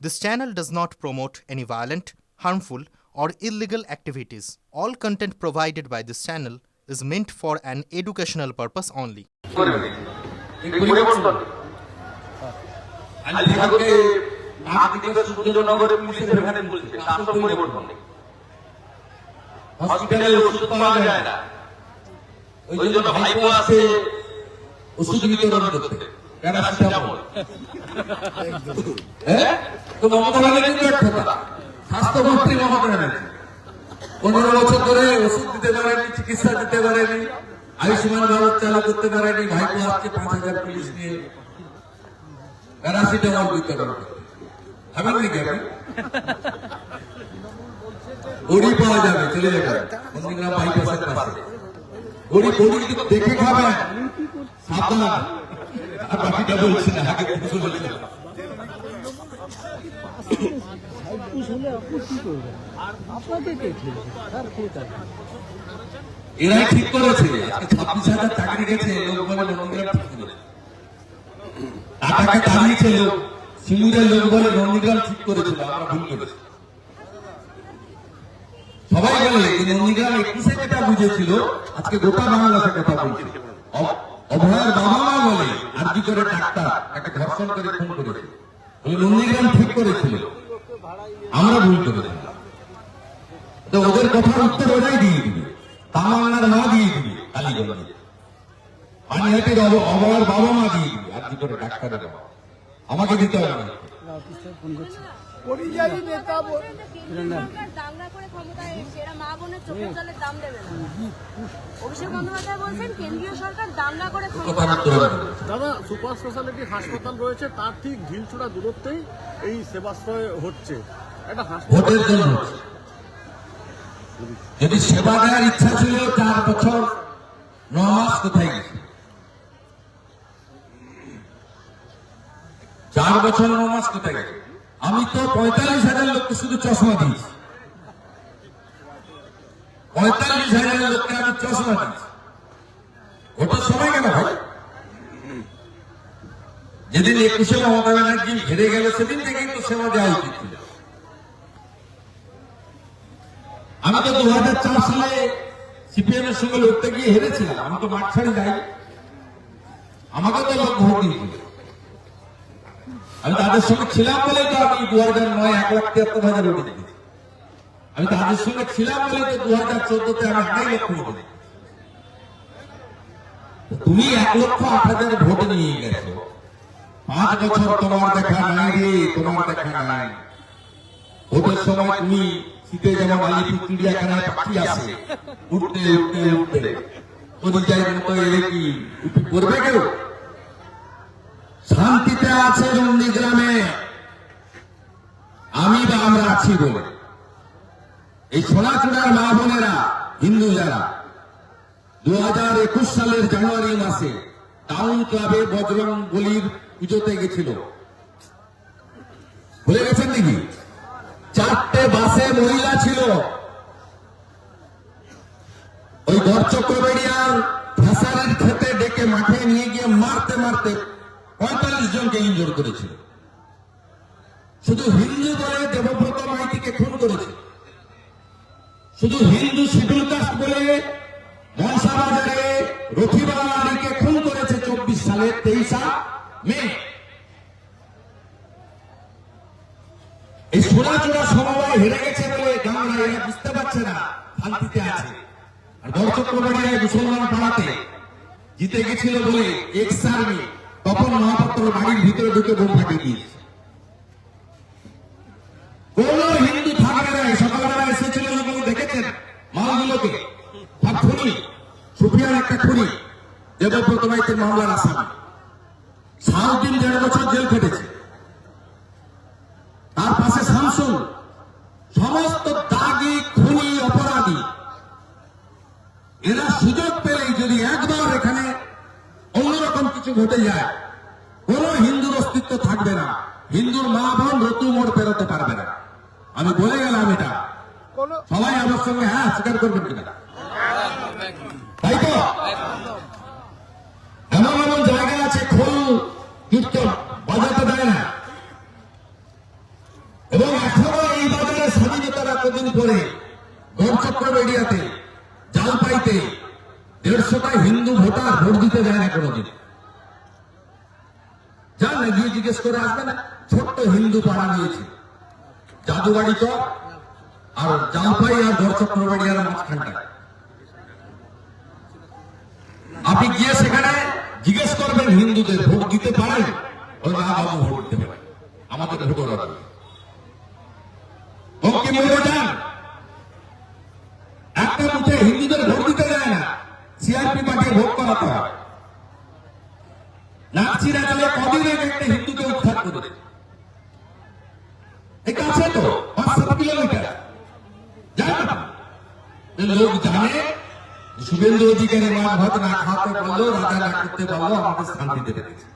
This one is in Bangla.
This channel does not promote any violent, harmful, or illegal activities. All content provided by this channel is meant for an educational purpose only. হসপিটালে ওষুধ পাওয়া যায় না, ওই জন্য ভাইপো আছে ওষুধ বিতরণ করতে, প্যারাসিটামল। তো মমতা ব্যানার্জি কিন্তু এক কথা, স্বাস্থ্যমন্ত্রী মমতা ব্যানার্জি 15 বছর ধরে ওষুধ দিতে পারেনি, চিকিৎসা দিতে পারেনি, আয়ুষ্মান ভারত চালু করতে পারেনি। ভাইপো আজকে 5000 পুলিশ নিয়ে প্যারাসিটামল বিতরণ করতে ভাবেন নাকি আপনি? বড়ি পাওয়া যাবে, চলে যাবে নন্দীগ্রাম বাইপাসের পাশে। বড়ি কিন্তু দেখে খাবেন, সাবধান। আর বাকিটা বলছি না, আগে বলছিলাম। এরাই ঠিক করেছে, আজকে 26,000 চাকরি গেছে। লোক বলে নন্দীগ্রাম ঠিক করেছে, টাটাকে দাঁড়িয়েছে লোক, সিঙ্গুরের লোক বলে নন্দীগ্রাম ঠিক করেছিল, আমরা ভুল করেছি। সবাই বলে যে নন্দীগ্রাম 21-এ যেটা বুঝেছিল, আজকে গোটা বাংলা কথা বলছে। অভয়ের বাবা মা বলে আরজি করে ডাক্তার একটা ধর্ষণ করে খুন করেছে, ওই নন্দীগ্রাম ঠিক করেছিল, আমরা ভুল করেছিলাম। তো ওদের কথার উত্তর ওরাই দিয়ে দিবে, তামান্নার মা দিয়ে দিবে, কালীগঞ্জে পানিহাটির অভয়ের বাবা মা দিয়ে দিবে, আরজি করে ডাক্তারের বাবা। আমাকে দিতে হবে না। দাদা, সুপার স্পেশালিটি হাসপাতাল রয়েছে, তার ঠিক ঢিলছড়া দূরত্বেই এই সেবাশ্রয় হচ্ছে। একটা ভোটের জন্য যদি সেবা দেওয়ার ইচ্ছা ছিল, 4 বছর 9 মাস কোথায় গেছে? 4 বছর 9 মাস কোথায় গেছে? আমি তো 45,000 লোককে শুধু চশমা দিয়েছি, 45,000 লোককে আমি চশমা দিয়েছি। ওটার সময় কেন হয়? যেদিন 21-এ মমতা ব্যানার্জি হেরে গেল, সেদিন থেকেই তো সেবা দেওয়া উচিত ছিল। আমি তো 2004 সালে সিপিএম এর সঙ্গে লড়তে গিয়ে হেরেছিলাম, আমি তো মাঠ ছাড়ি যাই, আমাকে তো লোক ভোট দিয়েছিল। আমি তাদের সঙ্গে ছিলাম বলেই তো আমি 2009 1,73,000 ভোট দিয়েছি। আমি তাদের সঙ্গে ছিলাম বলেই তো 2014-তে আমি 2.5 লক্ষ ভোট দিয়েছি। তুমি 1,08,000 ভোট নিয়ে গেছো, 5 বছর তোমার দেখা নাই রে, তোমার দেখা নাই। ভোটের সময় তুমি শীতে যেমন আলিপুর চিড়িয়াখানায় পাখি আসে, উঠতে উঠতে উঠতে পরিযায়ীর মতো এলে কি উঠে পড়বে কেউ? শান্তিতে আছে নন্দীগ্রামে, আমি বা আমরা আছি বলে। এই সোনাচূড়ার মা বোনেরা, হিন্দু যারা, 2021 সালের জানুয়ারি মাসে টাউন ক্লাবে বজরং বলির পুজোতে গেছিল, ভুলে গেছেন নাকি? 4টে বাসে মহিলা ছিল, ওই গড়চক্রবেড়িয়ার ফ্যাসারির খেতে ডেকে মাঠে নিয়ে গিয়ে মারতে মারতে 45 জনকে ইনজোর করেছিল। শুধু হিন্দু বলে দেবব্রত মাইতিকে খুন করেছে, শুধু হিন্দু শিডিউল কাস্ট বলে মনসাবাজারে রথিবালা আলীকে খুন করেছে 24 সালের 23 মে। এই সোনাচূড়া সমবায় হেরে গেছে বলে গামরা এরা বুঝতে পারছে না, শান্তিতে আছে। আর গড়চক্রবাড়িয়ায় মুসলমান পাড়াতে জিতে গেছিল বলে এক্স আর্মি তখন মহাপাত্র বাড়ির ভিতরে ঢুকে বোম ফাটিয়ে দিয়েছে। কোন হিন্দু থাকবে না। সকালবেলা এসেছিল, দেখেছেন মালগুলোকে, সব খুনি। সুফিয়ান একটা খুনি, দেবব্রত মাইতির মামলার আসামি, 7 দিন 1.5 বছর জেল খেটেছে। তার পাশে শামসুল, সমস্ত দাগি খুনি অপরাধী। এরা সুযোগ পেলেই যদি একবার এখানে অন্যরকম কিছু ঘটে যায়, কোন হিন্দুর অস্তিত্ব থাকবে না, হিন্দুর মা বোন রতু মোড় পেরোতে পারবে না। আমি বলে গেলাম এটা, সবাই আমার সঙ্গে হ্যাঁ স্বীকার করবেন কিনা? তাই তো এমন এমন জায়গা আছে খোল কীর্তন বাজাতে দেয় না, এবং এখনো এই বাজারে স্বাধীনতার এতদিন পরে গড়চক্র এরিয়াতে জালপাইতে 150টা হিন্দু ভোটার ভোট দিতে যায় না কোনোদিন। যান না, গিয়ে জিজ্ঞেস করে আসবে না। ছোট্ট হিন্দু পাড়া নিয়েছে জাদুবাড়ি তো আর জালপাই আর গড়চক্র এরিয়ার মাঝখানটা। আপনি গিয়ে সেখানে জিজ্ঞেস করবেন হিন্দুদের ভোট দিতে পারেন, ওই না বাবা ভোট দিতে পারে, আমাদের ভোট ওরা দেবে। ওকে বলে যান, একটা বুথে হিন্দুদের ভোট দিতে যায় না, সিআরপি পাঠিয়ে ভোট করাতে হয়। নাচিরা চলে কদিন আগে একটা হিন্দুকে উদ্ধার করে, এই কাছে তো 5-7 কিলোমিটার যায় না। লোক জানে শুভেন্দু অধিকারী মাছ ভাত না খাওয়াতে পারলো, রাজা না করতে পারলো, আমাকে শান্তিতে রেখেছে।